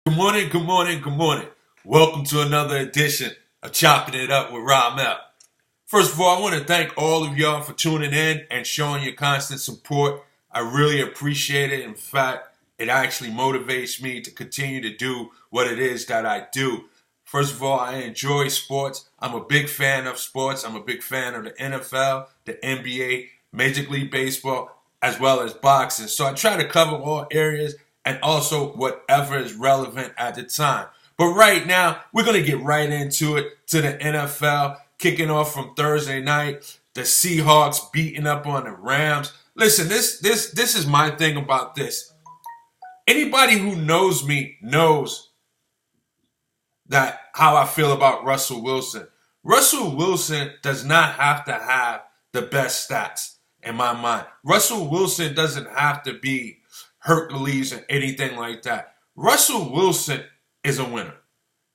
Good morning, good morning, good morning. Welcome to another edition of Chopping It Up with Ramel. First of all, I want to thank all of y'all for tuning in and showing your constant support. I really appreciate it. In fact, it actually motivates me to continue to do what it is that I do. First of all, I enjoy sports. I'm a big fan of sports. I'm a big fan of the NFL, the NBA, Major League Baseball, as well as boxing. So I try to cover all areas and also whatever is relevant at the time. But right now, we're going to get right into it to the NFL, kicking off from Thursday night. The Seahawks beating up on the Rams. Listen, this is my thing about this. Anybody who knows me knows that how I feel about Russell Wilson. Russell Wilson does not have to have the best stats in my mind. Russell Wilson doesn't have to be Hercules or anything like that. Russell Wilson is a winner.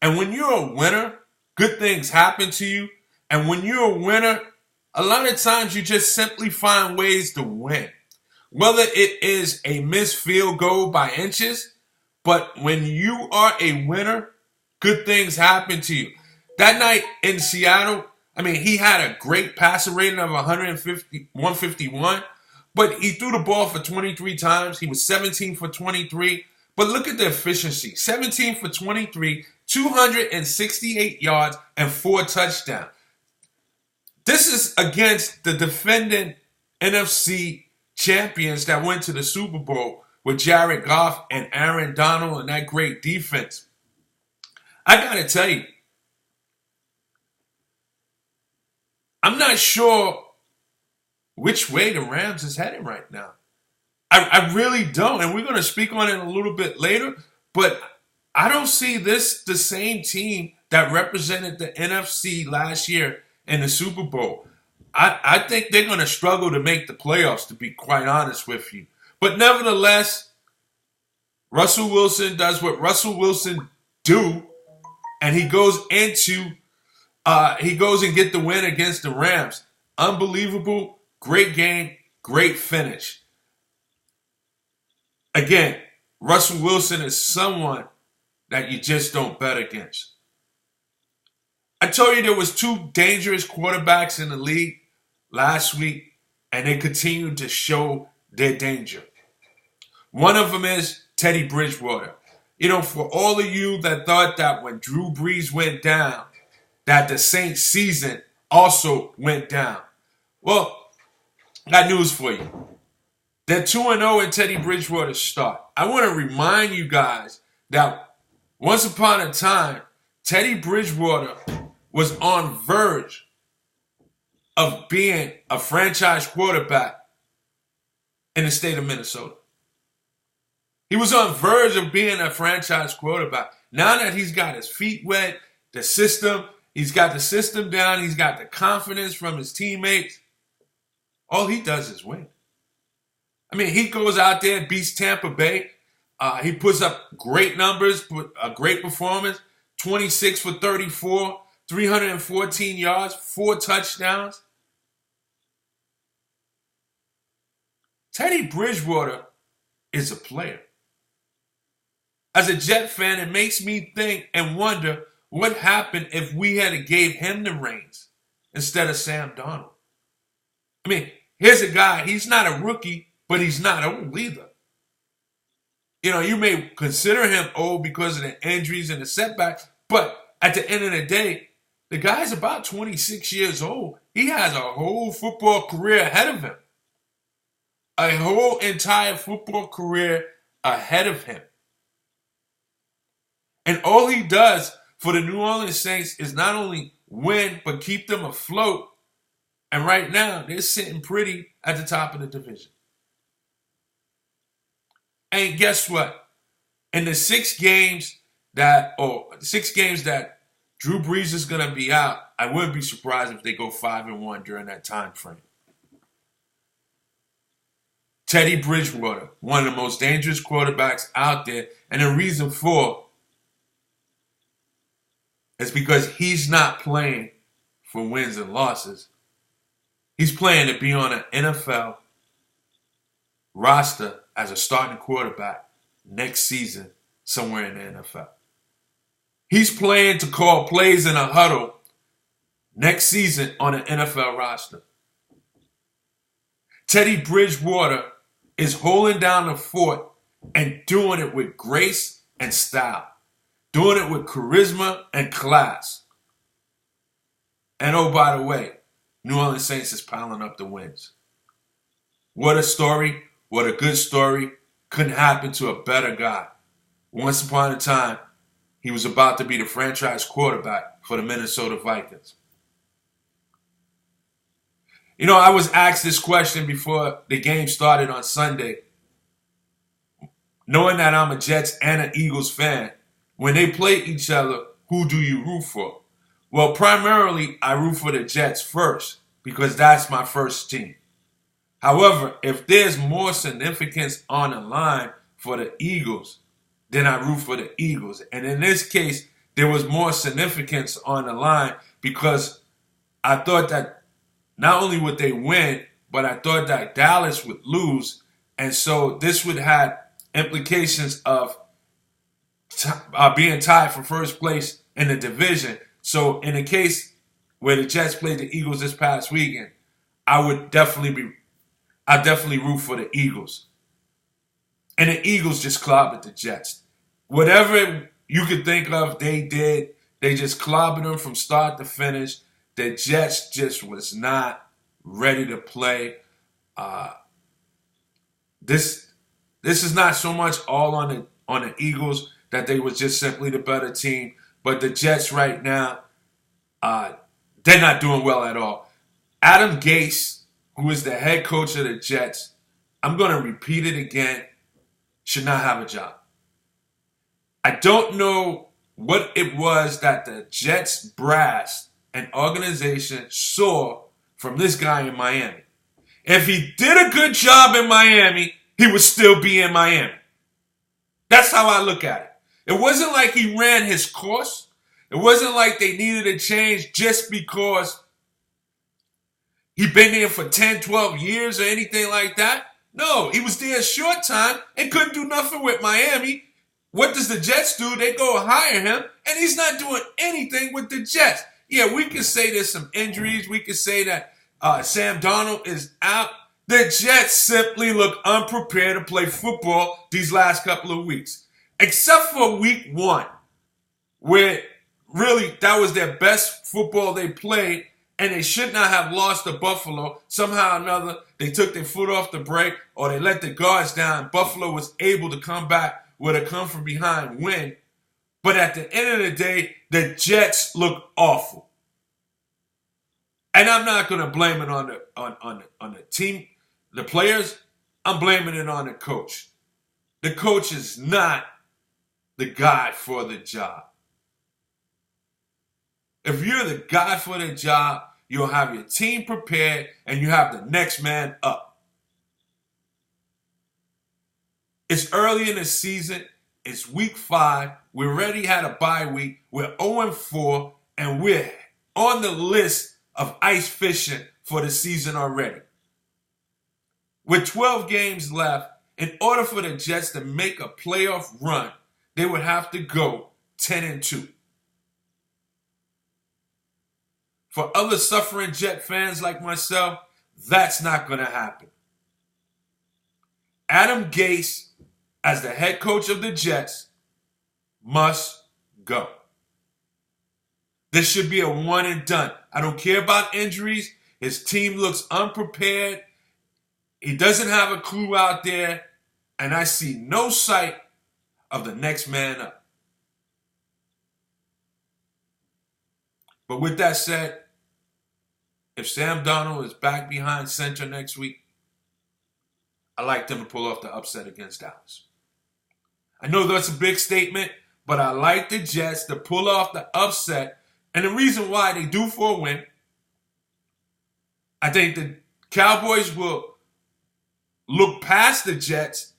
And when you're a winner, good things happen to you. And when you're a winner, a lot of times you just simply find ways to win. Whether it is a missed field goal by inches, but when you are a winner, good things happen to you. That night in Seattle, he had a great passer rating of 151, but he threw the ball for 23 times. He was 17 for 23. But look at the efficiency. 17 for 23, 268 yards, and 4 touchdowns. This is against the defending NFC champions that went to the Super Bowl with Jared Goff and Aaron Donald and that great defense. I got to tell you, I'm not sure which way the Rams is heading right now. I really don't. And we're going to speak on it a little bit later. But I don't see this the same team that represented the NFC last year in the Super Bowl. I think they're going to struggle to make the playoffs, to be quite honest with you. But nevertheless, Russell Wilson does what Russell Wilson do. And he goes and get the win against the Rams. Unbelievable. Great game. Great finish. Again, Russell Wilson is someone that you just don't bet against. I told you there was 2 dangerous quarterbacks in the league last week, and they continue to show their danger. One of them is Teddy Bridgewater. For all of you that thought that when Drew Brees went down, that the Saints season also went down. Well, I got news for you. They're 2-0 in Teddy Bridgewater's start. I want to remind you guys that once upon a time, Teddy Bridgewater was on verge of being a franchise quarterback in the state of Minnesota. He was on verge of being a franchise quarterback. Now that he's got his feet wet, he's got the system down, he's got the confidence from his teammates, all he does is win. He goes out there, beats Tampa Bay. He puts up great numbers, a great performance, 26 for 34, 314 yards, 4 touchdowns. Teddy Bridgewater is a player. As a Jet fan, it makes me think and wonder what happened if we had gave him the reins instead of Sam Darnold. Here's a guy, he's not a rookie, but he's not old either. You may consider him old because of the injuries and the setbacks, but at the end of the day, the guy's about 26 years old. He has a whole football career ahead of him. A whole entire football career ahead of him. And all he does for the New Orleans Saints is not only win, but keep them afloat. And right now, they're sitting pretty at the top of the division. And guess what? In the 6 games that Drew Brees is going to be out, I wouldn't be surprised if they go 5-1 during that time frame. Teddy Bridgewater, one of the most dangerous quarterbacks out there, and the reason for is because he's not playing for wins and losses. He's playing to be on an NFL roster as a starting quarterback next season somewhere in the NFL. He's playing to call plays in a huddle next season on an NFL roster. Teddy Bridgewater is holding down the fort and doing it with grace and style. Doing it with charisma and class. And oh, by the way, New Orleans Saints is piling up the wins. What a story. What a good story. Couldn't happen to a better guy. Once upon a time, he was about to be the franchise quarterback for the Minnesota Vikings. You know, I was asked this question before the game started on Sunday. Knowing that I'm a Jets and an Eagles fan, when they play each other, who do you root for? Well, primarily, I root for the Jets first because that's my first team. However, if there's more significance on the line for the Eagles, then I root for the Eagles. And in this case, there was more significance on the line because I thought that not only would they win, but I thought that Dallas would lose. And so this would have implications of being tied for first place in the division. So in the case where the Jets played the Eagles this past weekend, I definitely root for the Eagles. And the Eagles just clobbered the Jets. Whatever you could think of, they did. They just clobbered them from start to finish. The Jets just was not ready to play. This is not so much all on the Eagles that they was just simply the better team, but the Jets right now, they're not doing well at all. Adam Gase, who is the head coach of the Jets, I'm going to repeat it again, should not have a job. I don't know what it was that the Jets brass and organization saw from this guy in Miami. If he did a good job in Miami, he would still be in Miami. That's how I look at it. It wasn't like he ran his course. It wasn't like they needed a change just because he'd been there for 10, 12 years or anything like that. No, he was there a short time and couldn't do nothing with Miami. What does the Jets do? They go hire him, and he's not doing anything with the Jets. Yeah, we can say there's some injuries. We can say that Sam Darnold is out. The Jets simply look unprepared to play football these last couple of weeks. Except for week 1, where really that was their best football they played, and they should not have lost to Buffalo. Somehow or another, they took their foot off the brake or they let the guards down. Buffalo was able to come back with a come-from-behind win. But at the end of the day, the Jets look awful. And I'm not going to blame it on the team, the players. I'm blaming it on the coach. The coach is not the guy for the job. If you're the guy for the job, you'll have your team prepared and you have the next man up. It's early in the season. It's week 5. We already had a bye week. We're 0-4, and we're on the list of ice fishing for the season already. With 12 games left, in order for the Jets to make a playoff run, they would have to go 10-2. For other suffering Jet fans like myself, that's not going to happen. Adam Gase, as the head coach of the Jets, must go. This should be a one and done. I don't care about injuries. His team looks unprepared. He doesn't have a clue out there. And I see no sight of the next man up. But with that said, if Sam Darnold is back behind center next week, I like them to pull off the upset against Dallas. I know that's a big statement, but I like the Jets to pull off the upset. And the reason why they do for a win, I think the Cowboys will look past the Jets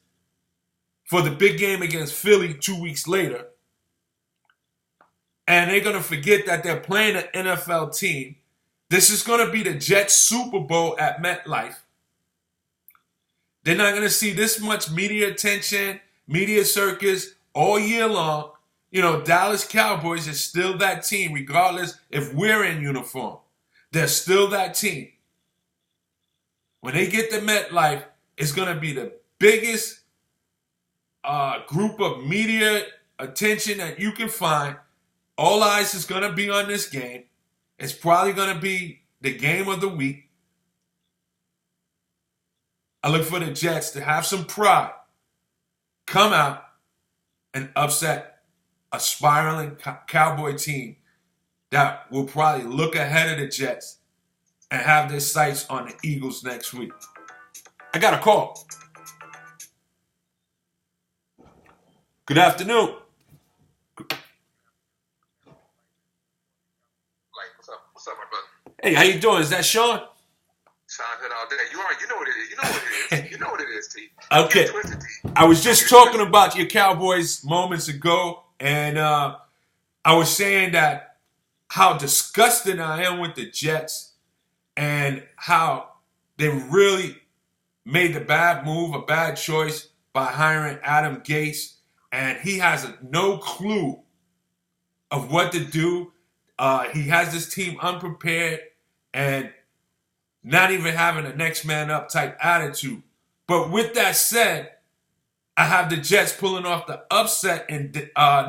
for the big game against Philly 2 weeks later. And they're going to forget that they're playing an NFL team. This is going to be the Jets Super Bowl at MetLife. They're not going to see this much media attention, media circus all year long. Dallas Cowboys is still that team, regardless if we're in uniform. They're still that team. When they get to MetLife, it's going to be the biggest group of media attention that you can find. All eyes is going to be on this game. It's probably going to be the game of the week. I look for the Jets to have some pride, come out, and upset a spiraling Cowboy team that will probably look ahead of the Jets and have their sights on the Eagles next week. I got a call. Good afternoon. What's up, my brother? Hey, how you doing? Is that Sean? Sean Hood all day. You know what it is. You know what it is. You know what it is, T. Okay. I was just talking about your Cowboys moments ago, and I was saying that how disgusted I am with the Jets and how they really made the bad move, a bad choice by hiring Adam Gase, and he has no clue of what to do. He has this team unprepared and not even having a next man up type attitude. But with that said, I have the Jets pulling off the upset in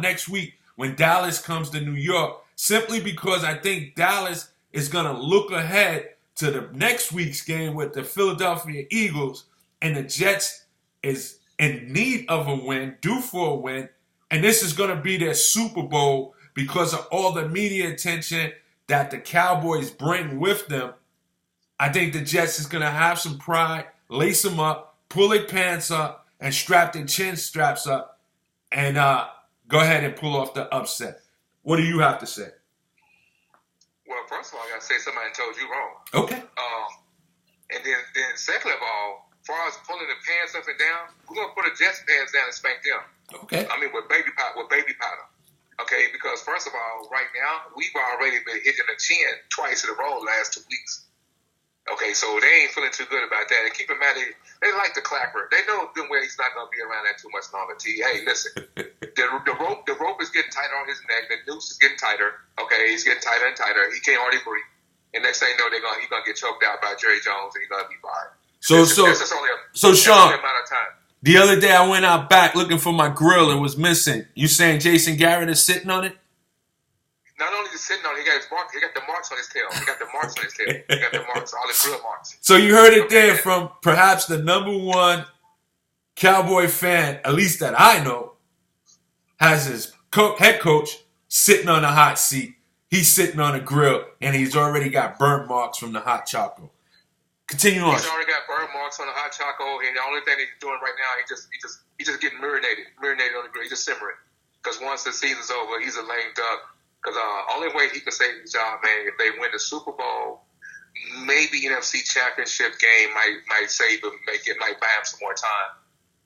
next week when Dallas comes to New York, simply because I think Dallas is going to look ahead to the next week's game with the Philadelphia Eagles, and the Jets is in need of a win, due for a win, and this is going to be their Super Bowl because of all the media attention that the Cowboys bring with them. I think the Jets is going to have some pride, lace them up, pull their pants up, and strap their chin straps up, and go ahead and pull off the upset. What do you have to say? Well, first of all, I got to say somebody told you wrong. Okay. And then second of all, as far as pulling the pants up and down, we're going to put the Jets pants down and spank them. Okay. I mean, with baby powder. Okay, because first of all, right now, we've already been hitting the chin twice in a row the last 2 weeks. Okay, so they ain't feeling too good about that. And keep in mind, they like the clapper. They know good way he's not going to be around that too much longer. T. Hey, listen, the rope is getting tighter on his neck. The noose is getting tighter. Okay, he's getting tighter and tighter. He can't hardly breathe. And next thing you know, he's going to get choked out by Jerry Jones, and he's going to be fired. So Sean, only amount of time. The other day I went out back looking for my grill and was missing. You saying Jason Garrett is sitting on it? Not only is he sitting on it, he got the marks on his tail. He got the marks on his tail. He got the marks, all the grill marks. So you heard it there from perhaps the number one Cowboy fan, at least that I know, has his head coach sitting on a hot seat. He's sitting on a grill, and he's already got burnt marks from the hot chocolate. Continue on. He's already got burn marks on the hot chocolate, and the only thing he's doing right now, he's just getting marinated on the grill. He's just simmering. Because once the season's over, he's a lame duck. Because only way he can save his job, man, if they win the Super Bowl, maybe NFC Championship game might save him, might buy him some more time.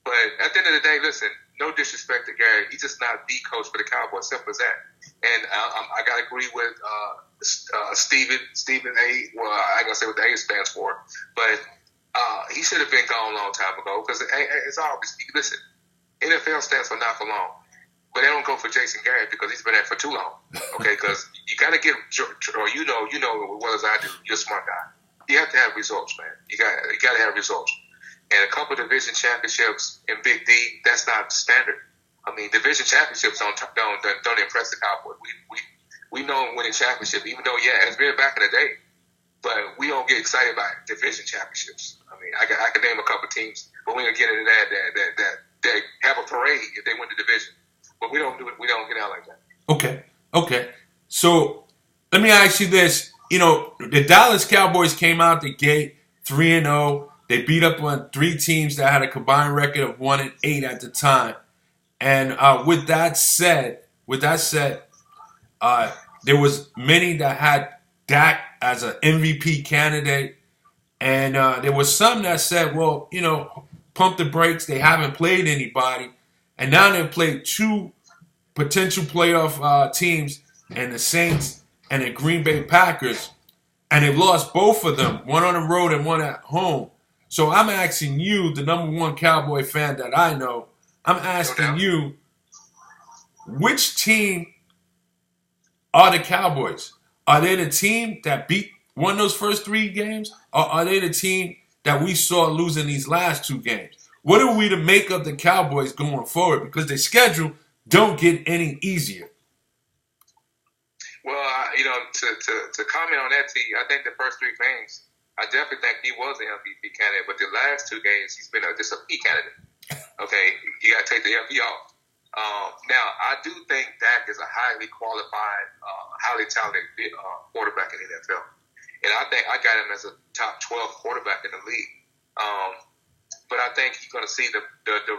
But at the end of the day, listen, no disrespect to Gary, he's just not the coach for the Cowboys. Simple as that. And I got to agree with Stephen A. Well, I ain't gonna say what the A stands for, but he should have been gone a long time ago. Because it's always, listen, NFL stands for not for long, but they don't go for Jason Garrett because he's been there for too long. Okay, because you got to get, or you know as well as I do, you're a smart guy. You have to have results, man. You got to have results. And a couple division championships in Big D, that's not standard. I mean, division championships don't impress the Cowboys. We know winning championship, even though it's been back in the day, but we don't get excited about division championships. I mean, I can name a couple teams, but we don't get into that have a parade if they win the division. But we don't do it. We don't get out like that. Okay. So let me ask you this: the Dallas Cowboys came out the gate 3-0. They beat up on 3 teams that had a combined record of 1-8 at the time. And with that said, there was many that had Dak as an MVP candidate, and there was some that said, well, pump the brakes. They haven't played anybody, and now they've played 2 potential playoff teams, and the Saints and the Green Bay Packers, and they've lost both of them, one on the road and one at home. So I'm asking you, the number one Cowboy fan that I know, I'm asking you, which team are the Cowboys? Are they the team that won those first 3 games? Or are they the team that we saw losing these last 2 games? What are we to make of the Cowboys going forward? Because their schedule don't get any easier. Well, to comment on that, T, I think the first 3 games, I definitely think he was an MVP candidate. But the last 2 games, he's been just a P candidate. Okay, you got to take the MVP off. Now, I do think Dak is a highly qualified, highly talented quarterback in the NFL. And I think I got him as a top 12 quarterback in the league. But I think you're going to see the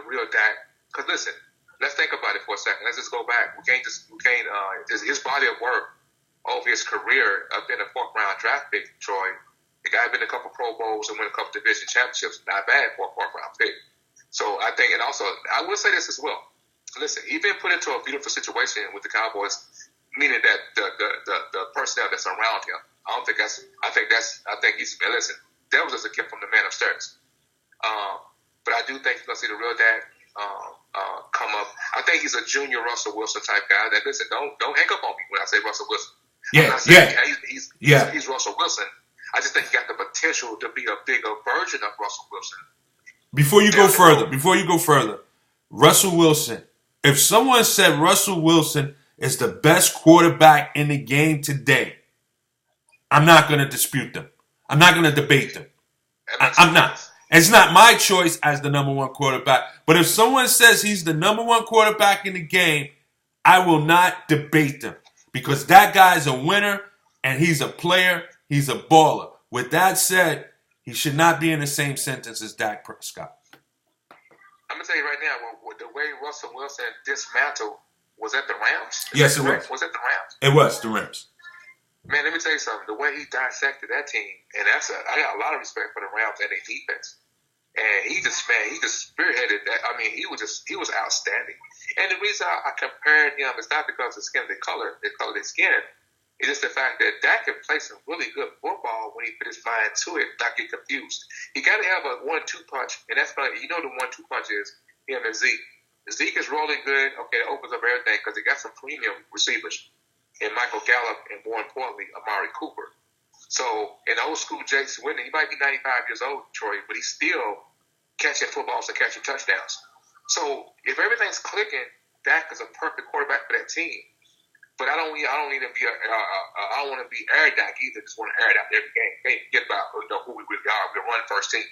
real Dak. Because listen, let's think about it for a second. Let's just go back. His body of work over his career, been a 4th-round draft pick, Troy. The guy been a couple Pro Bowls and won a couple division championships. Not bad for a 4th-round pick. So I think, and also, I will say this as well. Listen, he's been put into a beautiful situation with the Cowboys, meaning that the personnel that's around him. I think he's, listen, that was just a gift from the man upstairs. But I do think you're going to see the real Dak come up. I think he's a junior Russell Wilson type guy. That, listen, don't hang up on me when I say Russell Wilson. He's Russell Wilson. I just think he got the potential to be a bigger version of Russell Wilson. Before you go further, Russell Wilson. If someone said Russell Wilson is the best quarterback in the game today, I'm not going to dispute them. I'm not going to debate them. I'm not. It's not my choice as the number 1 quarterback. But if someone says he's the number 1 quarterback in the game, I will not debate them. Because that guy's a winner, and he's a player, he's a baller. With that said, he should not be in the same sentence as Dak Prescott. I'm going to tell you right now, the way Russell Wilson dismantled, was that the Rams? Yes, it was. Was that the Rams? It was, the Rams. Man, let me tell you something. The way he dissected that team, and I got a lot of respect for the Rams and their defense. And he just spearheaded that. I mean, he was outstanding. And the reason I compared him is not because of the color their skin. It's just the fact that Dak can play some really good football when he put his mind to it, not get confused. You got to have a 1-2 punch, and that's the 1-2 punch is him and Zeke. Zeke is rolling good. Okay, it opens up everything because he got some premium receivers in Michael Gallup and, more importantly, Amari Cooper. So, in old school Jason Witten, he might be 95 years old, Troy, but he's still catching footballs and catching touchdowns. So, if everything's clicking, Dak is a perfect quarterback for that team. But I don't need to be I don't want to be air Dak either. Just want to air it out every game. Can't forget about who we really are. We're running first team.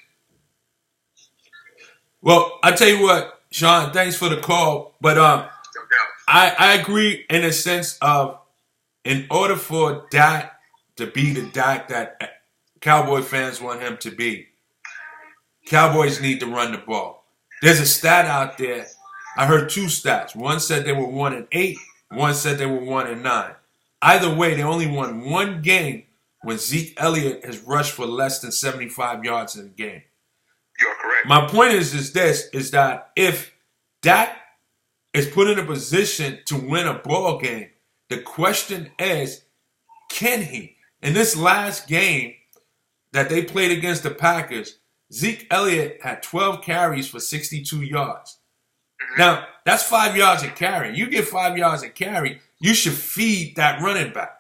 Well, I tell you what, Sean, thanks for the call. But I agree in a sense of, in order for Dak to be the Dak that Cowboy fans want him to be, Cowboys need to run the ball. There's a stat out there. I heard 2 stats. One said they were 1-8. One said they were 1-9. Either way, they only won 1 game when Zeke Elliott has rushed for less than 75 yards in a game. You're correct. My point is that if Dak is put in a position to win a ball game, the question is, can he? In this last game that they played against the Packers, Zeke Elliott had 12 carries for 62 yards. Now, that's 5 yards a carry. You get 5 yards a carry, you should feed that running back.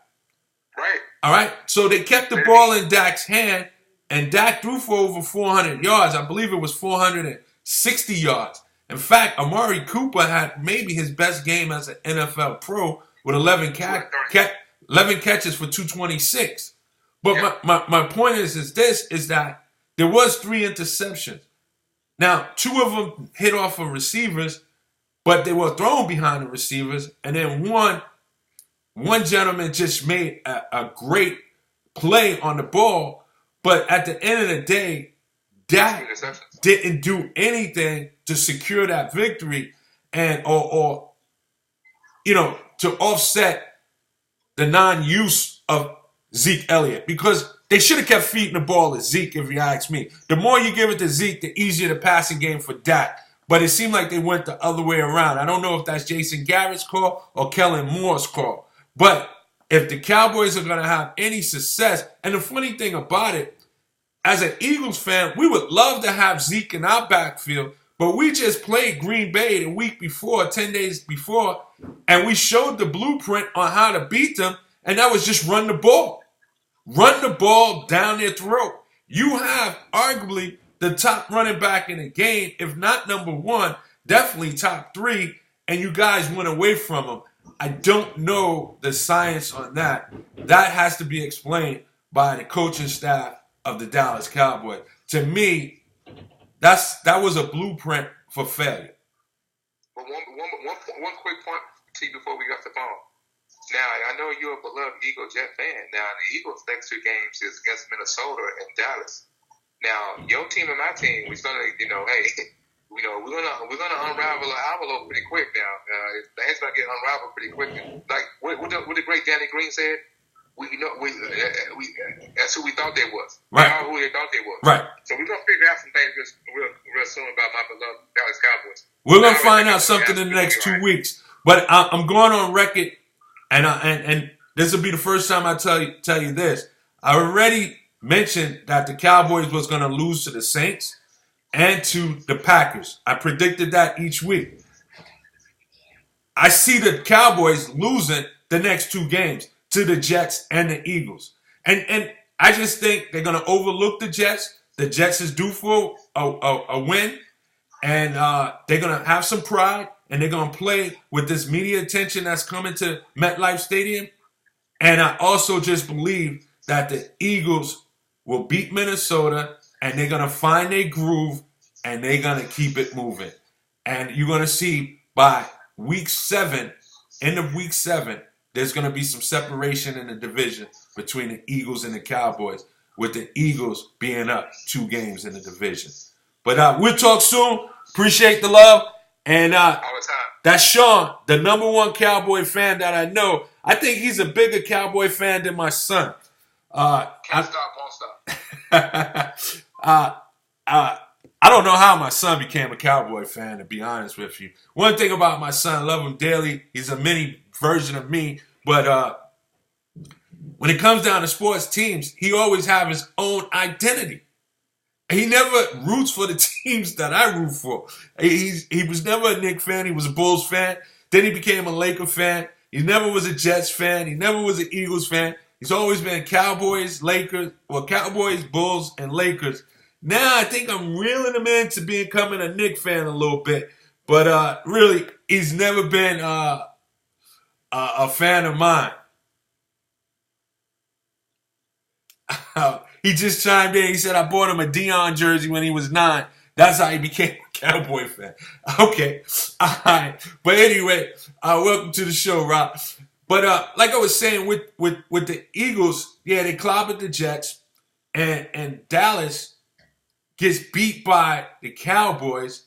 Right. All right? So they kept the ball in Dak's hand, and Dak threw for over 400 yards. I believe it was 460 yards. In fact, Amari Cooper had maybe his best game as an NFL pro with 11 catches for 226. But my point is that there was 3 interceptions. Now, 2 of them hit off of receivers, but they were thrown behind the receivers. And then one gentleman just made a great play on the ball. But at the end of the day, Dak didn't do anything to secure that victory and or to offset the non-use of Zeke Elliott, because they should have kept feeding the ball to Zeke, if you ask me. The more you give it to Zeke, the easier the passing game for Dak. But it seemed like they went the other way around. I don't know if that's Jason Garrett's call or Kellen Moore's call. But if the Cowboys are going to have any success, and the funny thing about it, as an Eagles fan, we would love to have Zeke in our backfield, But we just played Green Bay the week before, 10 days before, and we showed the blueprint on how to beat them, and that was just run the ball. Run the ball down their throat. You have arguably the top running back in the game, if not number one, definitely top three, and you guys went away from them. I don't know the science on that. That has to be explained by the coaching staff of the Dallas Cowboys. To me, that was a blueprint for failure. But one quick point to you before we got the phone. Now, I know you're a beloved Eagle Jet fan. Now, the Eagles' next two games is against Minnesota and Dallas. Now, your team and my team, we're gonna, hey, we're gonna unravel an envelope pretty quick. Now, things gonna get unraveled pretty quick. Like what the great Danny Green said, that's who we thought they was. Right. They are who they thought they was. Right. So we're gonna figure out some things real soon about my beloved Dallas Cowboys. We're gonna find out something in the next 2 weeks. But I'm going on record. And this will be the first time I tell you this. I already mentioned that the Cowboys was going to lose to the Saints and to the Packers. I predicted that each week. I see the Cowboys losing the next two games to the Jets and the Eagles. And I just think they're going to overlook the Jets. The Jets is due for a win. And they're going to have some pride. And they're going to play with this media attention that's coming to MetLife Stadium. And I also just believe that the Eagles will beat Minnesota and they're going to find their groove and they're going to keep it moving. And you're going to see by week 7, end of week 7, there's going to be some separation in the division between the Eagles and the Cowboys, with the Eagles being up 2 games in the division. But we'll talk soon. Appreciate the love. And all the time. That's Sean, the number one Cowboy fan that I know. I think he's a bigger Cowboy fan than my son. Can't stop, won't stop. I don't know how my son became a Cowboy fan, to be honest with you. One thing about my son, I love him dearly. He's a mini version of me. But when it comes down to sports teams, he always has his own identity. He never roots for the teams that I root for. He was never a Knicks fan. He was a Bulls fan. Then he became a Laker fan. He never was a Jets fan. He never was an Eagles fan. He's always been Cowboys, Bulls, and Lakers. Now I think I'm reeling him into becoming a Knicks fan a little bit. But really, he's never been a fan of mine. He just chimed in. He said, I bought him a Deion jersey when he was 9. That's how he became a Cowboy fan. Okay. All right. But anyway, welcome to the show, Rob. But like I was saying, with the Eagles, yeah, they clobbered the Jets. And Dallas gets beat by the Cowboys.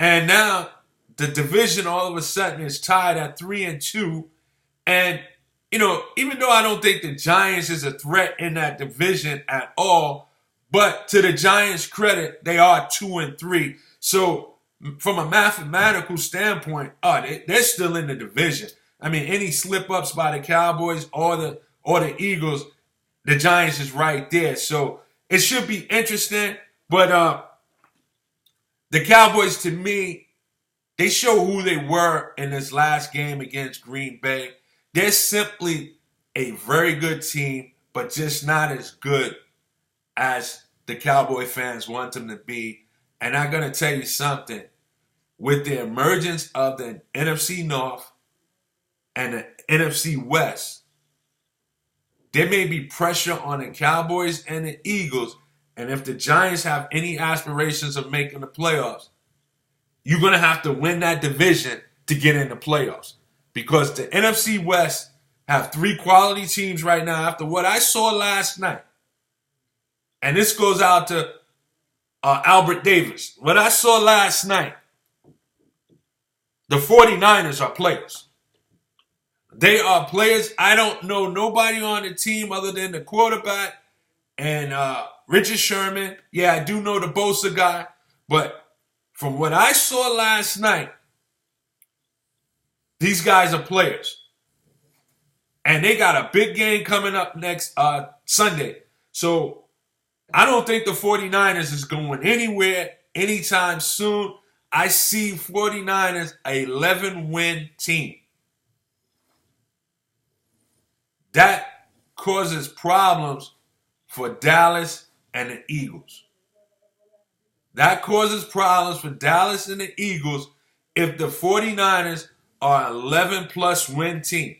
And now the division all of a sudden is tied at 3-2. And even though I don't think the Giants is a threat in that division at all, but to the Giants' credit, they are 2-3. So from a mathematical standpoint, they're still in the division. I mean, any slip-ups by the Cowboys or the Eagles, the Giants is right there. So it should be interesting. But the Cowboys, to me, they show who they were in this last game against Green Bay. They're simply a very good team, but just not as good as the Cowboy fans want them to be. And I'm going to tell you something. With the emergence of the NFC North and the NFC West, there may be pressure on the Cowboys and the Eagles. And if the Giants have any aspirations of making the playoffs, you're going to have to win that division to get in the playoffs. Because the NFC West have 3 quality teams right now after what I saw last night. And this goes out to Albert Davis. What I saw last night, the 49ers are players. They are players. I don't know nobody on the team other than the quarterback and Richard Sherman. Yeah, I do know the Bosa guy. But from what I saw last night, these guys are players. And they got a big game coming up next Sunday. So I don't think the 49ers is going anywhere anytime soon. I see 49ers a 11-win team. That causes problems for Dallas and the Eagles. That causes problems for Dallas and the Eagles if the 49ers are an 11-plus win team.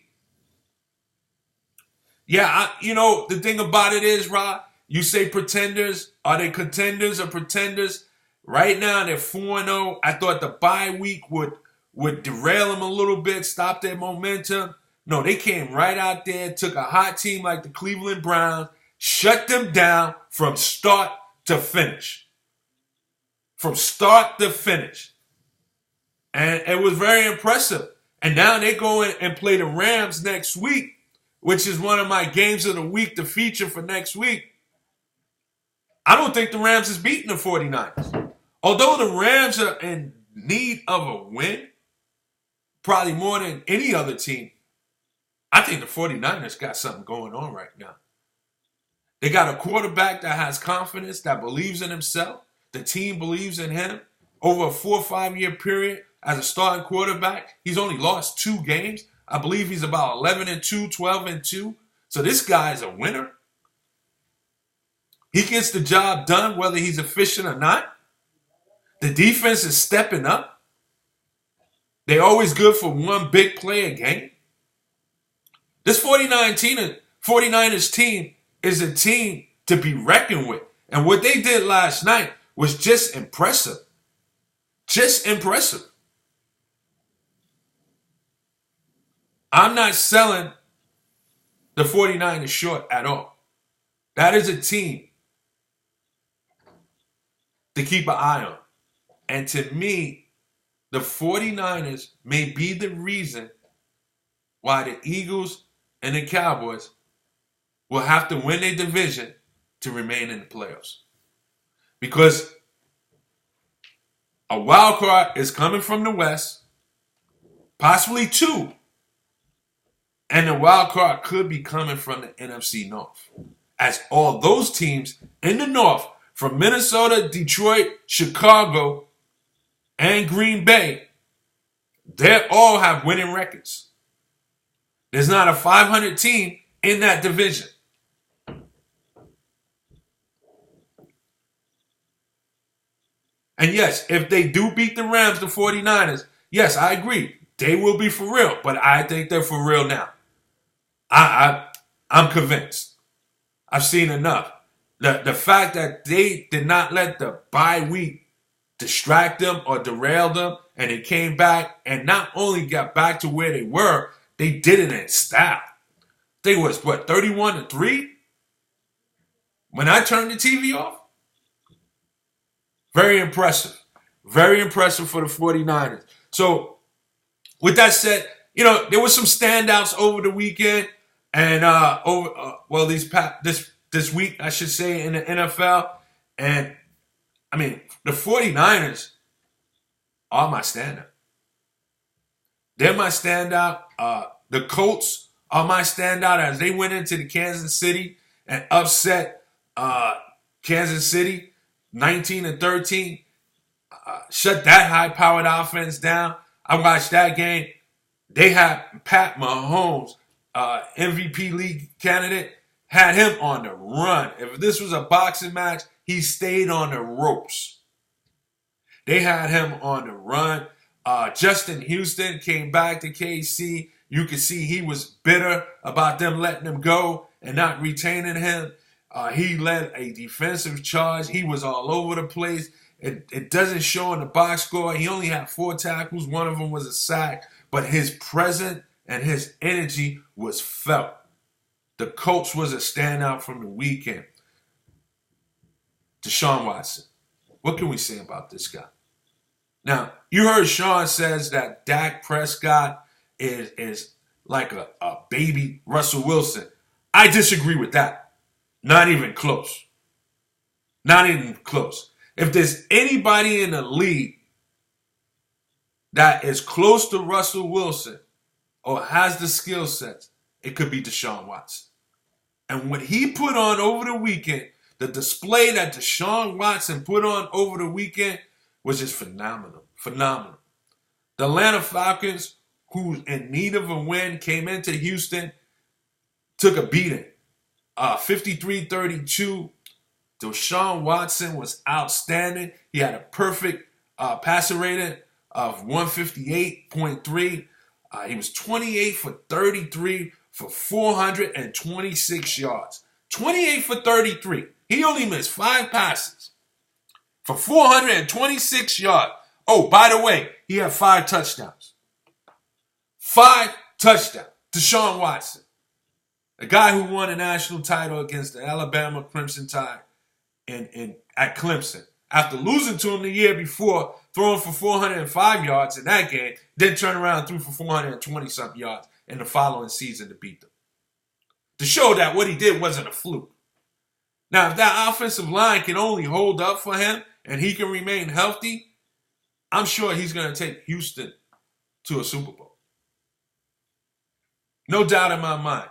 Yeah, the thing about it is, Rob, you say pretenders. Are they contenders or pretenders? Right now, they're 4-0. I thought the bye week would derail them a little bit, stop their momentum. No, they came right out there, took a hot team like the Cleveland Browns, shut them down from start to finish. From start to finish. And it was very impressive. And now they go in and play the Rams next week, which is one of my games of the week to feature for next week. I don't think the Rams is beating the 49ers. Although the Rams are in need of a win, probably more than any other team, I think the 49ers got something going on right now. They got a quarterback that has confidence, that believes in himself. The team believes in him. Over a 4 or 5 year period as a starting quarterback, he's only lost 2 games. I believe he's about 11-2, 12-2. So this guy is a winner. He gets the job done whether he's efficient or not. The defense is stepping up. They're always good for one big play a game. This 49ers team is a team to be reckoned with. And what they did last night was just impressive. Just impressive. I'm not selling the 49ers short at all. That is a team to keep an eye on. And to me, the 49ers may be the reason why the Eagles and the Cowboys will have to win their division to remain in the playoffs. Because a wild card is coming from the West, possibly 2. And the wild card could be coming from the NFC North. As all those teams in the North, from Minnesota, Detroit, Chicago, and Green Bay, they all have winning records. There's not a 500 team in that division. And yes, if they do beat the Rams, the 49ers, yes, I agree. They will be for real. But I think they're for real now. I'm convinced. I've seen enough. The fact that they did not let the bye week distract them or derail them, and they came back and not only got back to where they were, they did it in style. They was, 31-3? When I turned the TV off? Very impressive. Very impressive for the 49ers. So, with that said, there were some standouts over the weekend and this week, I should say, in the NFL. And, the 49ers are my standout. They're my standout. The Colts are my standout as they went into the Kansas City and upset Kansas City 19-13. Shut that high-powered offense down. I watched that game. They had Pat Mahomes, MVP league candidate, had him on the run. If this was a boxing match, he stayed on the ropes. They had him on the run. Justin Houston came back to KC. You could see he was bitter about them letting him go and not retaining him. He led a defensive charge. He was all over the place. It doesn't show in the box score. He only had 4 tackles. One of them was a sack. But his presence and his energy was felt. The Colts was a standout from the weekend. Deshaun Watson. What can we say about this guy? Now, you heard Sean says that Dak Prescott is like a baby Russell Wilson. I disagree with that. Not even close. Not even close. If there's anybody in the league that is close to Russell Wilson or has the skill sets, it could be Deshaun Watson. And what he put on over the weekend, the display that Deshaun Watson put on over the weekend was just phenomenal. phenomenal. The Atlanta Falcons, who's in need of a win, came into Houston, took a beating. 53-32. Deshaun Watson was outstanding. He had a perfect passer rating of 158.3. He was 28 for 33 for 426 yards. 28 for 33. He only missed 5 passes for 426 yards. Oh, by the way, he had 5 touchdowns. 5 touchdowns. Deshaun Watson, the guy who won a national title against the Alabama Crimson Tide at Clemson. After losing to him the year before, throwing for 405 yards in that game, then turned around and threw for 420-something yards in the following season to beat them. To show that what he did wasn't a fluke. Now, if that offensive line can only hold up for him and he can remain healthy, I'm sure he's going to take Houston to a Super Bowl. No doubt in my mind.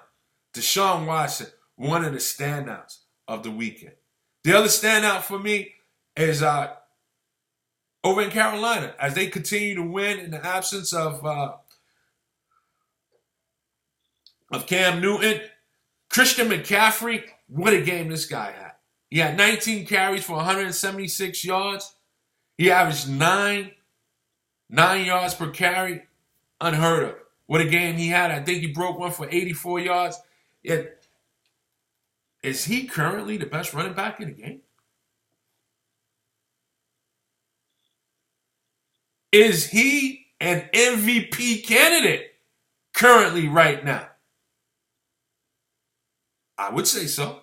Deshaun Watson, one of the standouts of the weekend. The other standout for me is over in Carolina as they continue to win in the absence of Cam Newton. Christian McCaffrey, what a game this guy had. He had 19 carries for 176 yards. He averaged 9 yards per carry. Unheard of. What a game he had. I think he broke one for 84 yards. Is he currently the best running back in the game? Is he an MVP candidate currently right now? I would say so.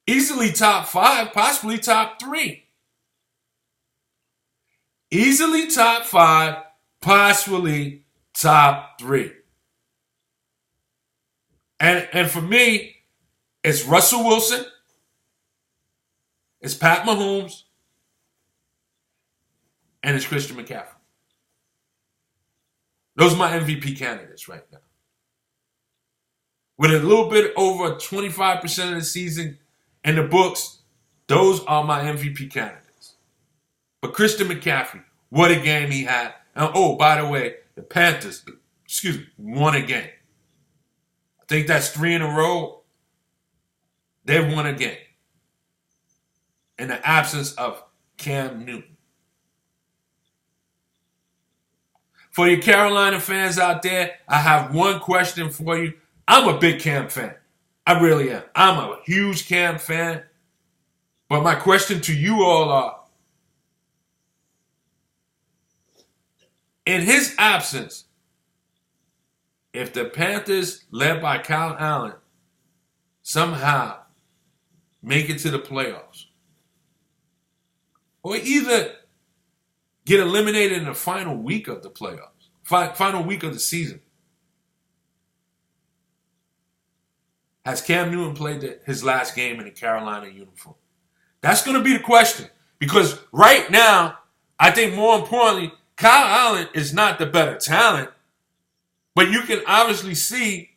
Easily top 5, possibly top 3. Easily top 5, possibly top 3. And for me, it's Russell Wilson, it's Pat Mahomes, and it's Christian McCaffrey. Those are my MVP candidates right now. With a little bit over 25% of the season in the books, those are my MVP candidates. But Christian McCaffrey, what a game he had. And oh, by the way, the Panthers, won a game. I think that's 3 in a row. They've won a game. In the absence of Cam Newton. For you Carolina fans out there, I have one question for you. I'm a big Cam fan. I really am. I'm a huge Cam fan. But my question to you all are, in his absence, if the Panthers, led by Kyle Allen, somehow make it to the playoffs, or either get eliminated in the final week of the playoffs, final week of the season, has Cam Newton played his last game in a Carolina uniform? That's going to be the question. Because right now, I think more importantly, Kyle Allen is not the better talent, but you can obviously see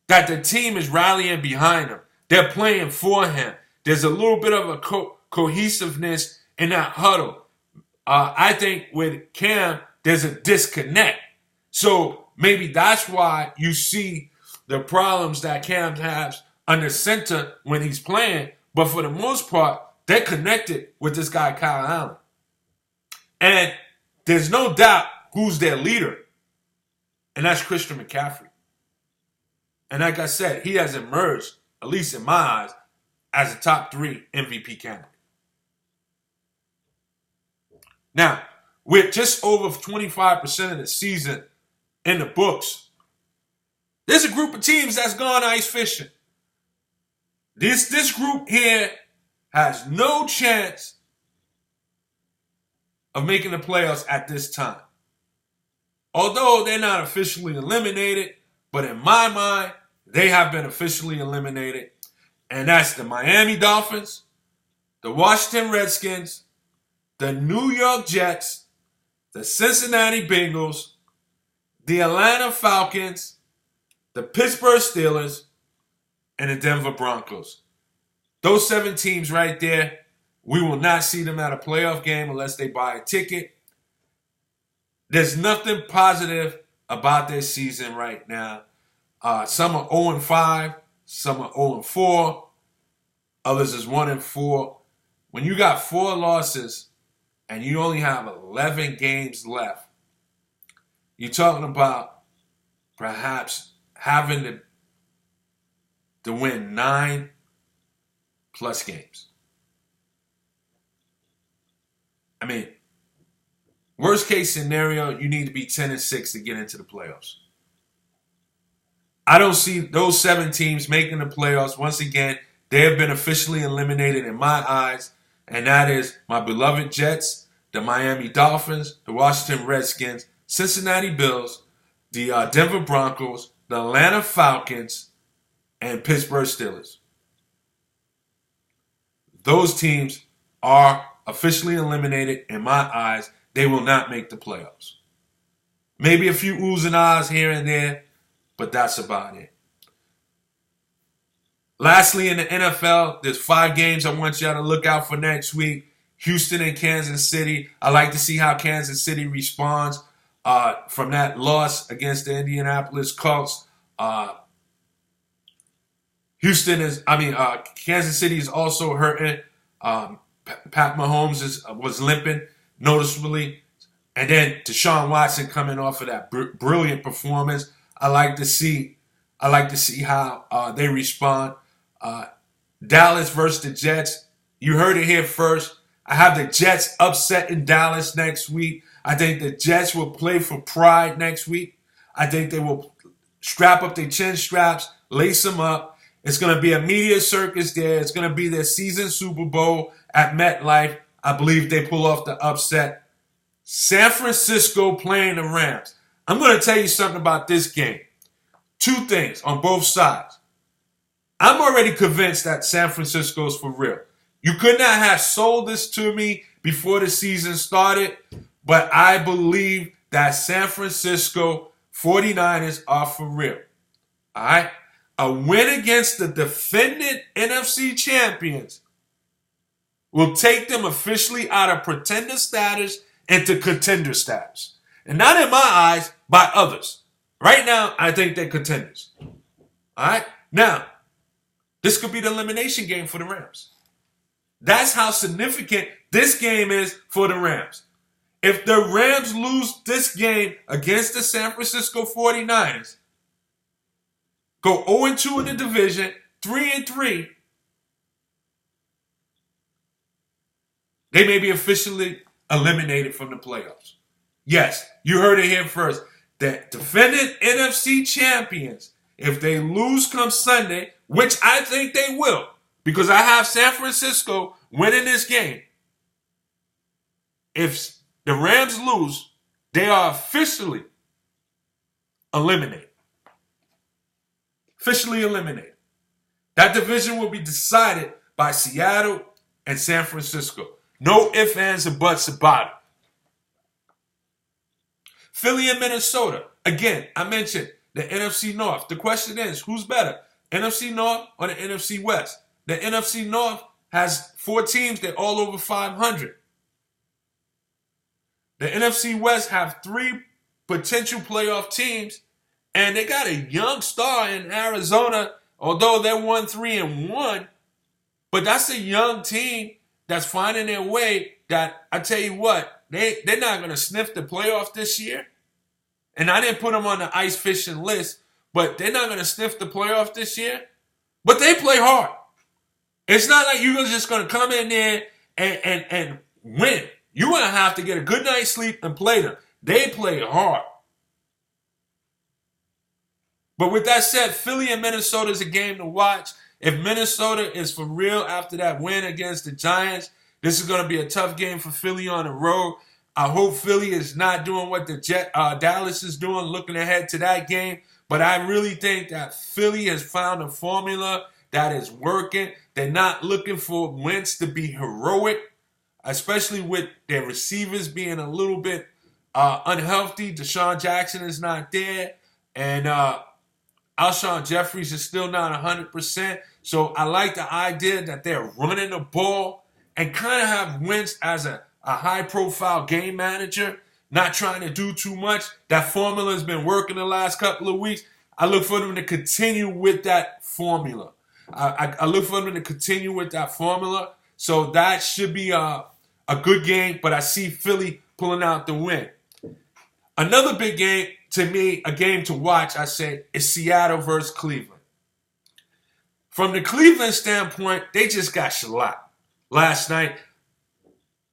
that the team is rallying behind him. They're playing for him. There's a little bit of a cohesiveness in that huddle. I think with Cam, there's a disconnect. So maybe that's why you see the problems that Cam has under center when he's playing. But for the most part, they're connected with this guy, Kyle Allen. And there's no doubt who's their leader. And that's Christian McCaffrey. And like I said, he has emerged, at least in my eyes, as a top 3 MVP candidate. Now, with just over 25% of the season in the books, there's a group of teams that's gone ice fishing. This group here has no chance of making the playoffs at this time. Although they're not officially eliminated, but in my mind, they have been officially eliminated. And that's the Miami Dolphins, the Washington Redskins, the New York Jets, the Cincinnati Bengals, the Atlanta Falcons, the Pittsburgh Steelers, and the Denver Broncos. Those 7 teams right there, We will not see them at a playoff game unless they buy a ticket. There's nothing positive about their season right now. Some are 0-5, some are 0-4, others is 1-4. When you got 4 losses and you only have 11 games left, you're talking about perhaps having to win 9+ games. I mean, worst case scenario, you need to be 10-6 to get into the playoffs. I don't see those 7 teams making the playoffs. Once again, they have been officially eliminated in my eyes, and that is my beloved Jets, the Miami Dolphins, the Washington Redskins, Cincinnati Bills, the Denver Broncos, the Atlanta Falcons, and Pittsburgh Steelers. Those teams are officially eliminated in my eyes. They will not make the playoffs. Maybe a few oohs and ahs here and there, but that's about it. Lastly, in the NFL, there's 5 games I want y'all to look out for next week. Houston and Kansas City. I like to see how Kansas City responds from that loss against the Indianapolis Colts. Kansas City is also hurting. Pat Mahomes was limping noticeably. And then Deshaun Watson coming off of that brilliant performance. I like to see how they respond. Dallas versus the Jets. You heard it here first. I have the Jets upset in Dallas next week. I think the Jets will play for pride next week. I think they will strap up their chin straps, lace them up. It's going to be a media circus there. It's going to be their season Super Bowl at MetLife. I believe they pull off the upset. San Francisco playing the Rams. I'm going to tell you something about this game. 2 things on both sides. I'm already convinced that San Francisco's for real. You could not have sold this to me before the season started, but I believe that San Francisco 49ers are for real. All right? A win against the defending NFC champions will take them officially out of pretender status into contender status. And not in my eyes, by others. Right now, I think they're contenders. All right? Now, this could be the elimination game for the Rams. That's how significant this game is for the Rams. If the Rams lose this game against the San Francisco 49ers, go 0-2 in the division, 3-3, they may be officially eliminated from the playoffs. Yes, you heard it here first. The defending NFC champions, if they lose come Sunday, which I think they will, because I have San Francisco winning this game. If the Rams lose, they are officially eliminated. Officially eliminated. That division will be decided by Seattle and San Francisco. No ifs, ands, and buts about it. Philly and Minnesota. Again, I mentioned the NFC North. The question is, who's better? NFC North or the NFC West? The NFC North has 4 teams. They're all over 500. The NFC West have 3 potential playoff teams, and they got a young star in Arizona, although they're 1-3-1. But that's a young team that's finding their way that, I tell you what, they're not going to sniff the playoff this year. And I didn't put them on the ice fishing list, but they're not going to sniff the playoff this year. But they play hard. It's not like you're just going to come in there and win. You're going to have to get a good night's sleep and play them. They play hard. But with that said, Philly and Minnesota is a game to watch. If Minnesota is for real after that win against the Giants, this is going to be a tough game for Philly on the road. I hope Philly is not doing what the Dallas is doing, looking ahead to that game. But I really think that Philly has found a formula that is working. They're not looking for Wentz to be heroic, especially with their receivers being a little bit unhealthy. Deshaun Jackson is not there. And Alshon Jeffries is still not 100%. So I like the idea that they're running the ball and kind of have Wentz as a high-profile game manager, not trying to do too much. That formula has been working the last couple of weeks. I look for them to continue with that formula. I look for them to continue with that formula. So that should be a good game, but I see Philly pulling out the win. Another big game, to me, a game to watch, I said, is Seattle versus Cleveland. From the Cleveland standpoint, they just got shellacked last night.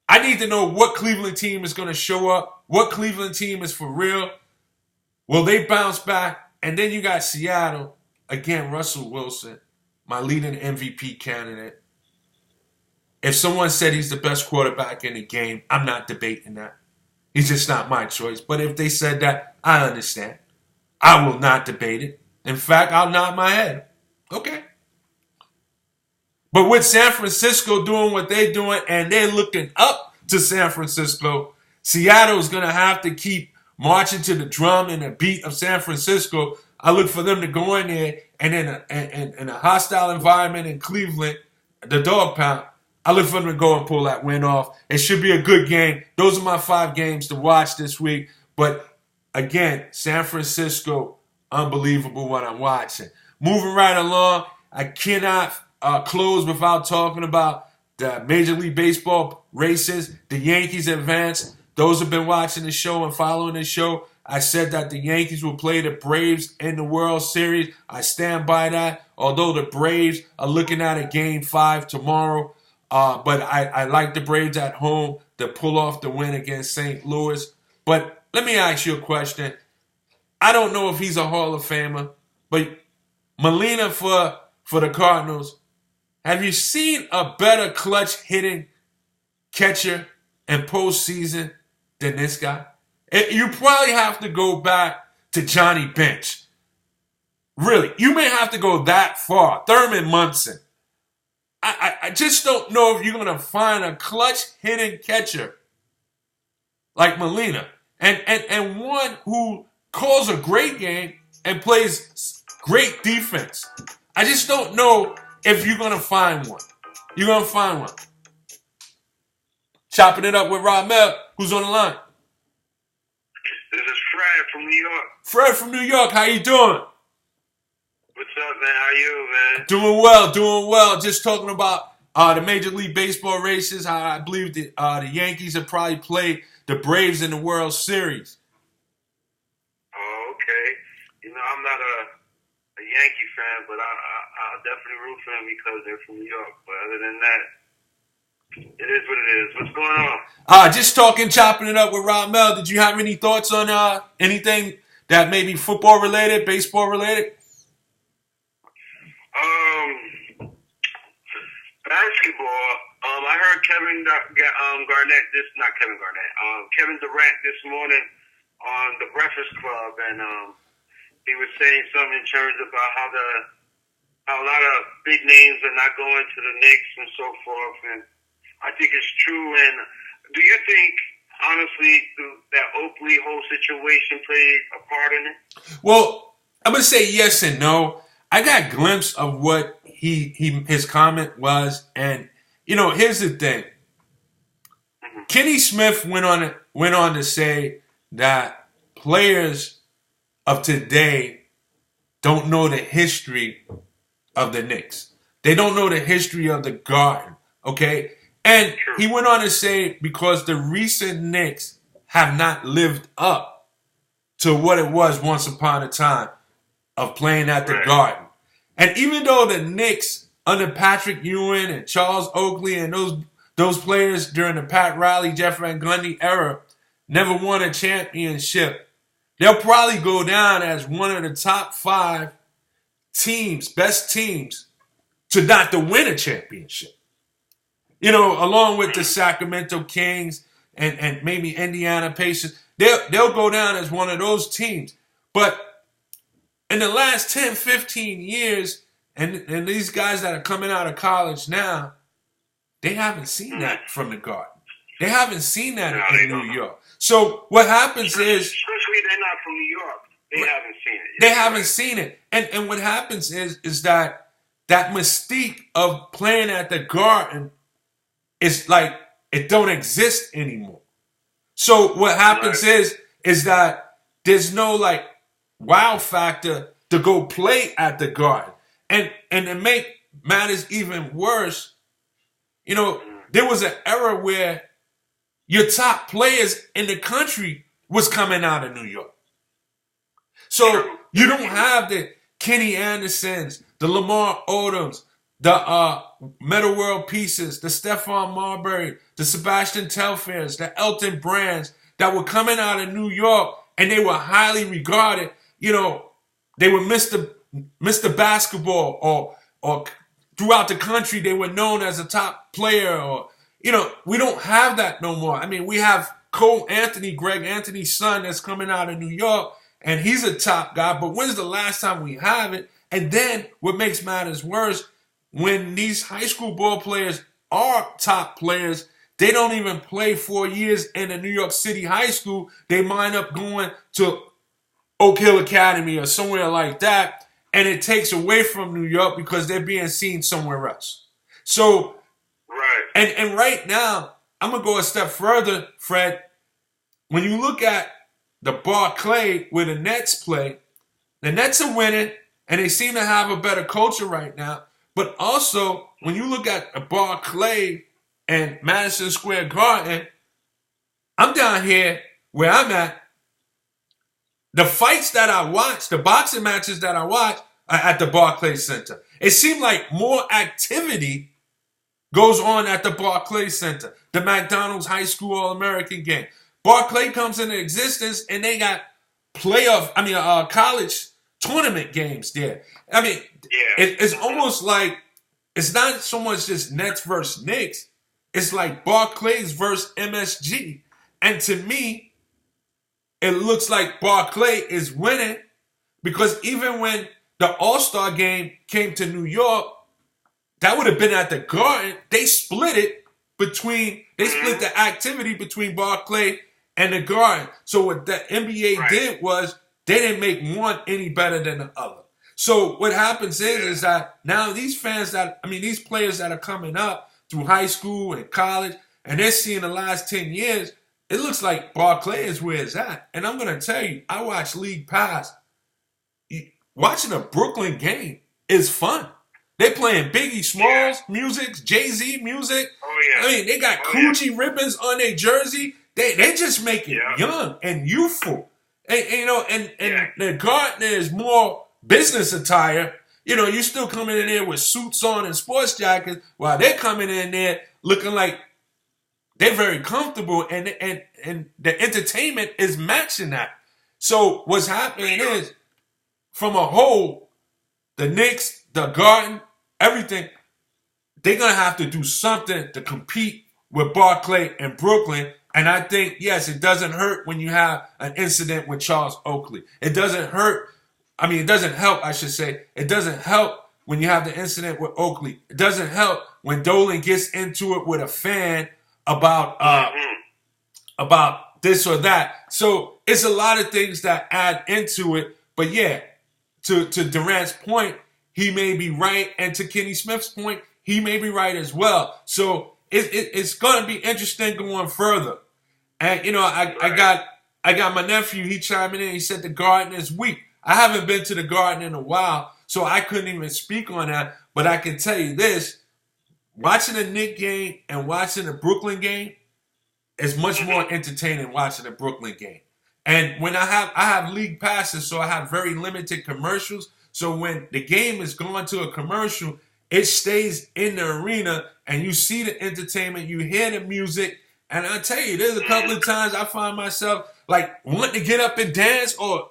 I need to know what Cleveland team is going to show up, what Cleveland team is for real. Will they bounce back? And then you got Seattle. Again, Russell Wilson, my leading MVP candidate. If someone said he's the best quarterback in the game, I'm not debating that. He's just not my choice. But if they said that, I understand. I will not debate it. In fact, I'll nod my head. Okay. But with San Francisco doing what they're doing and they're looking up to San Francisco, Seattle is going to have to keep marching to the drum and the beat of San Francisco. I look for them to go in there and in a hostile environment in Cleveland, the dog pound, I look for them to go and pull that win off. It should be a good game. Those are my 5 games to watch this week. But again, San Francisco, unbelievable what I'm watching. Moving right along, I cannot close without talking about the Major League Baseball races. The Yankees advanced. Those have been watching the show and following the show. I said that the Yankees will play the Braves in the World Series. I stand by that. Although the Braves are looking at a Game 5 tomorrow. But I like the Braves at home to pull off the win against St. Louis. But let me ask you a question. I don't know if he's a Hall of Famer, but Molina for the Cardinals, have you seen a better clutch hitting catcher in postseason than this guy? You probably have to go back to Johnny Bench. Really, you may have to go that far. Thurman Munson. I just don't know if you're going to find a clutch hitting catcher like Molina. And one who calls a great game and plays great defense. I just don't know if you're going to find one. You're going to find one. Chopping it up with Ramel, who's on the line. This is Fred from New York. Fred from New York, how you doing? What's up, man? How you, man? Doing well, doing well. Just talking about the Major League Baseball races. I believe the Yankees have probably played the Braves in the World Series. Oh, okay. You know, I'm not a Yankee fan, but I'll definitely root for them because they're from New York. But other than that, it is what it is. What's going on? Just talking, chopping it up with Ramel. Did you have any thoughts on anything that may be football related, baseball related? Basketball. I heard Kevin Durant this morning on the Breakfast Club, and he was saying something in terms about how a lot of big names are not going to the Knicks and so forth, and I think it's true. And do you think, honestly, that Oakley whole situation played a part in it? Well, I'm gonna say yes and no. I got a glimpse of what his comment was, and here's the thing. Mm-hmm. Kenny Smith went on to say that players of today don't know the history of the Knicks. They don't know the history of the Garden, okay? And he went on to say because the recent Knicks have not lived up to what it was once upon a time of playing at the Garden. And even though the Knicks under Patrick Ewing and Charles Oakley and those players during the Pat Riley, Jeff Van Gundy era never won a championship, they'll probably go down as one of the top 5 teams, best teams, to not to win a championship. Along with the Sacramento Kings and maybe Indiana Pacers, they'll go down as one of those teams. But in the last 10, 15 years, and these guys that are coming out of college now, they haven't seen that from the Garden. They haven't seen that in New York. So what happens is... Especially they're not from New York. They haven't seen it. They haven't seen it. And what happens is that mystique of playing at the Garden it's like it don't exist anymore. So what happens is that there's no like wow factor to go play at the Garden. And to make matters even worse, you know, there was an era where your top players in the country was coming out of New York. So you don't have the Kenny Andersons, the Lamar Odoms, the Metal World Pieces, the Stephon Marbury, the Sebastian Telfairs, the Elton Brands that were coming out of New York, and they were highly regarded. You know, they were Mr. Basketball, or throughout the country they were known as a top player. Or you know, we don't have that no more. I mean, we have Cole Anthony, Greg Anthony's son, that's coming out of New York, and he's a top guy. But when's the last time we have it? And then what makes matters worse, when these high school ball players are top players, they don't even play 4 years in a New York City high school. They wind up going to Oak Hill Academy or somewhere like that, and it takes away from New York because they're being seen somewhere else. So, and right now, I'm going to go a step further, Fred. When you look at the Barclay where the Nets play, the Nets are winning, and they seem to have a better culture right now. But also, when you look at a Barclay and Madison Square Garden, I'm down here where I'm at. The fights that I watch, the boxing matches that I watch are at the Barclays Center. It seemed like more activity goes on at the Barclays Center. The McDonald's High School All-American game. Barclay comes into existence and they got college tournament games there. I mean, it's almost like it's not so much just Nets versus Knicks. It's like Barclays versus MSG. And to me, it looks like Barclay is winning because even when the All-Star game came to New York, that would have been at the Garden. They split the activity between Barclay and the Garden. So what the NBA did was they didn't make one any better than the other. So what happens is that now these players that are coming up through high school and college, and they're seeing the last 10 years, it looks like Barclay is where it's at. And I'm going to tell you, I watch League Pass. Watching a Brooklyn game is fun. They're playing Biggie Smalls music, Jay-Z music. Oh, yeah. I mean, they got Coochie ribbons on their jersey. They just make it young and youthful. And the Garden is more business attire. You know, you still coming in there with suits on and sports jackets while they're coming in there looking like they're very comfortable, and the entertainment is matching that. So what's happening is, from a whole, the Knicks, the Garden, everything, they're going to have to do something to compete with Barclay and Brooklyn. And I think, yes, it doesn't hurt when you have an incident with Charles Oakley. It doesn't hurt. I mean, it doesn't help, I should say. It doesn't help when you have the incident with Oakley. It doesn't help when Dolan gets into it with a fan about this or that. So it's a lot of things that add into it. But yeah, to Durant's point, he may be right. And to Kenny Smith's point, he may be right as well. So it's going to be interesting going further. And, you know, I got my nephew, he chimed in, he said the Garden is weak. I haven't been to the Garden in a while, so I couldn't even speak on that. But I can tell you this, watching a Knicks game and watching a Brooklyn game is much more entertaining watching a Brooklyn game. And when I have league passes, so I have very limited commercials. So when the game is going to a commercial, it stays in the arena and you see the entertainment, you hear the music. And I tell you, there's a couple of times I find myself like wanting to get up and dance or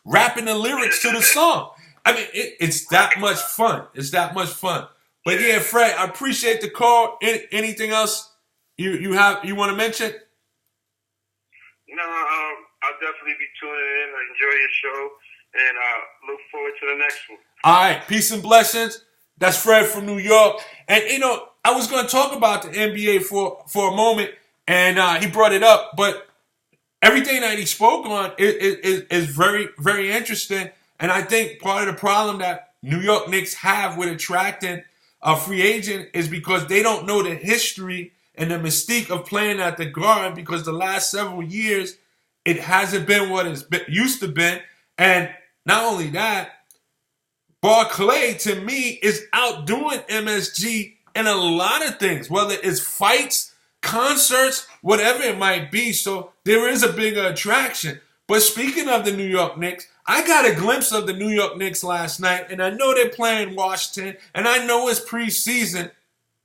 rapping the lyrics to the song. I mean, it's that much fun. It's that much fun. But yeah, Fred, I appreciate the call. Anything else you want to mention? No, I'll definitely be tuning in. I enjoy your show, and look forward to the next one. All right, peace and blessings. That's Fred from New York. And, you know, I was going to talk about the NBA for a moment, and he brought it up. But everything that he spoke on is very, very interesting. And I think part of the problem that New York Knicks have with attracting a free agent is because they don't know the history and the mystique of playing at the Garden, because the last several years it hasn't been what it's used to be. And not only that, Barclay, to me, is outdoing MSG in a lot of things, whether it's fights, concerts, whatever it might be. So there is a bigger attraction. But speaking of the New York Knicks, I got a glimpse of the New York Knicks last night, and I know they're playing Washington, and I know it's preseason.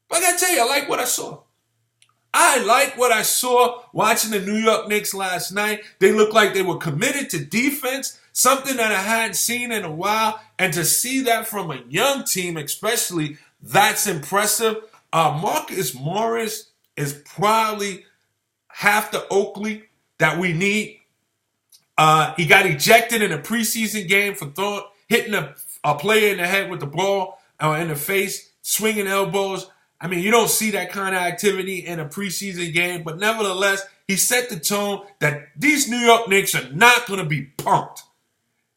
But I got to tell you, I like what I saw. I like what I saw watching the New York Knicks last night. They looked like they were committed to defense, something that I hadn't seen in a while. And to see that from a young team especially, that's impressive. Marcus Morris is probably half the Oakley that we need. He got ejected in a preseason game for hitting a player in the head with the ball or in the face, swinging elbows. I mean, you don't see that kind of activity in a preseason game, but nevertheless, he set the tone that these New York Knicks are not going to be punked.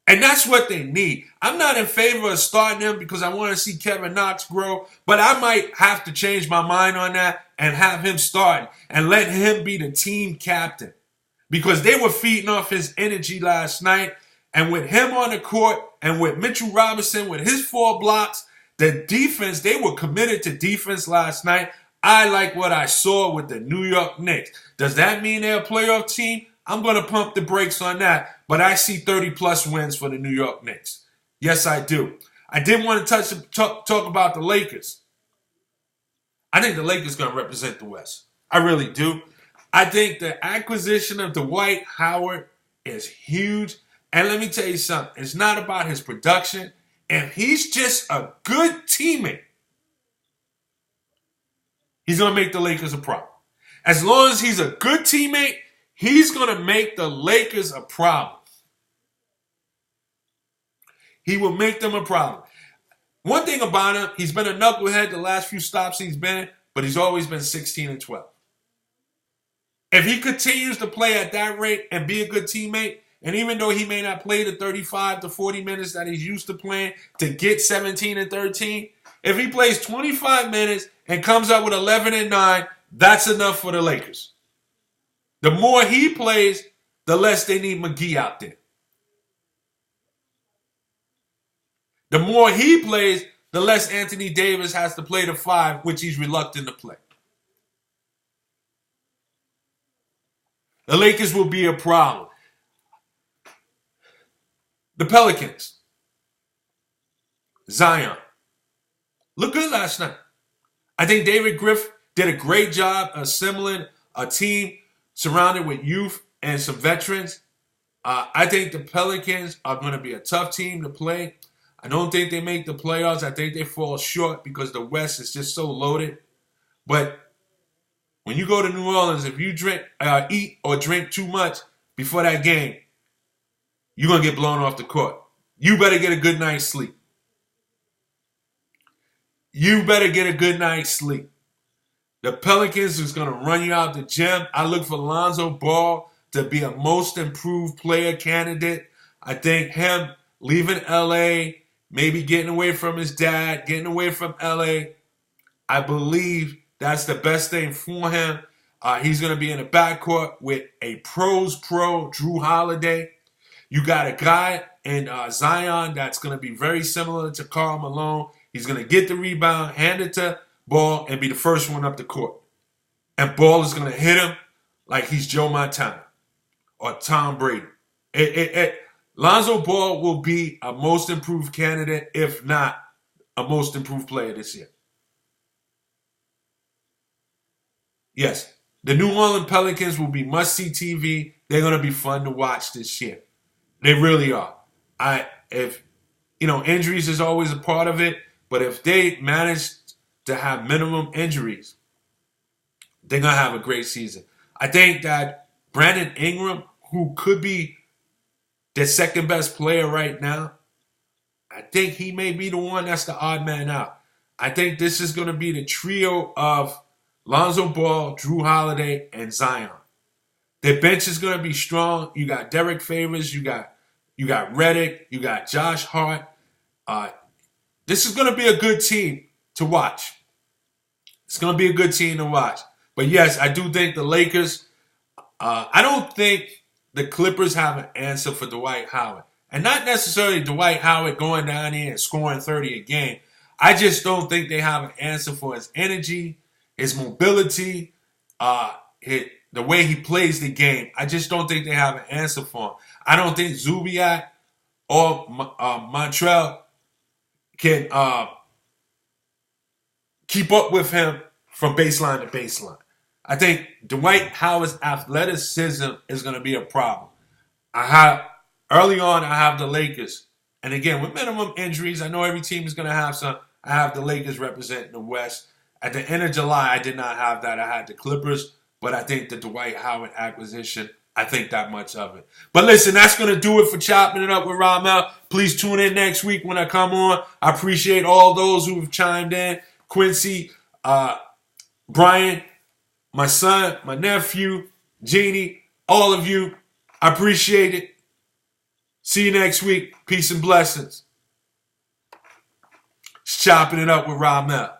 And that's what they need. I'm not in favor of starting him because I want to see Kevin Knox grow, but I might have to change my mind on that and have him start and let him be the team captain, because they were feeding off his energy last night. And with him on the court and with Mitchell Robinson with his 4 blocks, the defense, they were committed to defense last night. I like what I saw with the New York Knicks. Does that mean they're a playoff team? I'm going to pump the brakes on that. But I see 30-plus wins for the New York Knicks. Yes, I do. I did want to talk about the Lakers. I think the Lakers are going to represent the West. I really do. I think the acquisition of Dwight Howard is huge. And let me tell you something. It's not about his production. If he's just a good teammate, he's going to make the Lakers a problem. As long as he's a good teammate, he's going to make the Lakers a problem. He will make them a problem. One thing about him, he's been a knucklehead the last few stops he's been, but he's always been 16-12. If he continues to play at that rate and be a good teammate, and even though he may not play the 35 to 40 minutes that he's used to playing to get 17 and 13, if he plays 25 minutes and comes up with 11 and 9, that's enough for the Lakers. The more he plays, the less they need McGee out there. The more he plays, the less Anthony Davis has to play the 5, which he's reluctant to play. The Lakers will be a problem. The Pelicans. Zion. Looked good last night. I think David Griffin did a great job assembling a team surrounded with youth and some veterans. I think the Pelicans are going to be a tough team to play. I don't think they make the playoffs. I think they fall short because the West is just so loaded. But when you go to New Orleans, if you eat or drink too much before that game, you're going to get blown off the court. You better get a good night's sleep. You better get a good night's sleep. The Pelicans is going to run you out the gym. I look for Lonzo Ball to be a most improved player candidate. I think him leaving L.A., maybe getting away from his dad, getting away from L.A., I believe that's the best thing for him. He's going to be in the backcourt with a pros pro, Drew Holiday. You got a guy in Zion that's going to be very similar to Karl Malone. He's going to get the rebound, hand it to Ball, and be the first one up the court. And Ball is going to hit him like he's Joe Montana or Tom Brady. Lonzo Ball will be a most improved candidate, if not a most improved player this year. Yes, the New Orleans Pelicans will be must-see TV. They're going to be fun to watch this year. They really are. Injuries is always a part of it, but if they manage to have minimum injuries, they're going to have a great season. I think that Brandon Ingram, who could be the second best player right now, I think he may be the one that's the odd man out. I think this is going to be the trio of Lonzo Ball, Drew Holiday, and Zion. Their bench is going to be strong. You got Derek Favors, you got Redick, you got Josh Hart. This is going to be a good team to watch. It's going to be a good team to watch. But yes, I do think the Lakers, I don't think the Clippers have an answer for Dwight Howard. And not necessarily Dwight Howard going down here and scoring 30 a game. I just don't think they have an answer for his energy, his mobility, the way he plays the game. I just don't think they have an answer for him. I don't think Zubac or Montrell can keep up with him from baseline to baseline. I think Dwight Howard's athleticism is going to be a problem. Early on, I have the Lakers. And again, with minimum injuries, I know every team is going to have some. I have the Lakers representing the West. At the end of July, I did not have that. I had the Clippers. But I think the Dwight Howard acquisition, I think that much of it. But listen, that's going to do it for Chopping It Up with Ramel. Please tune in next week when I come on. I appreciate all those who have chimed in. Quincy, Brian, my son, my nephew, Jeannie, all of you. I appreciate it. See you next week. Peace and blessings. It's Chopping It Up with Ramel.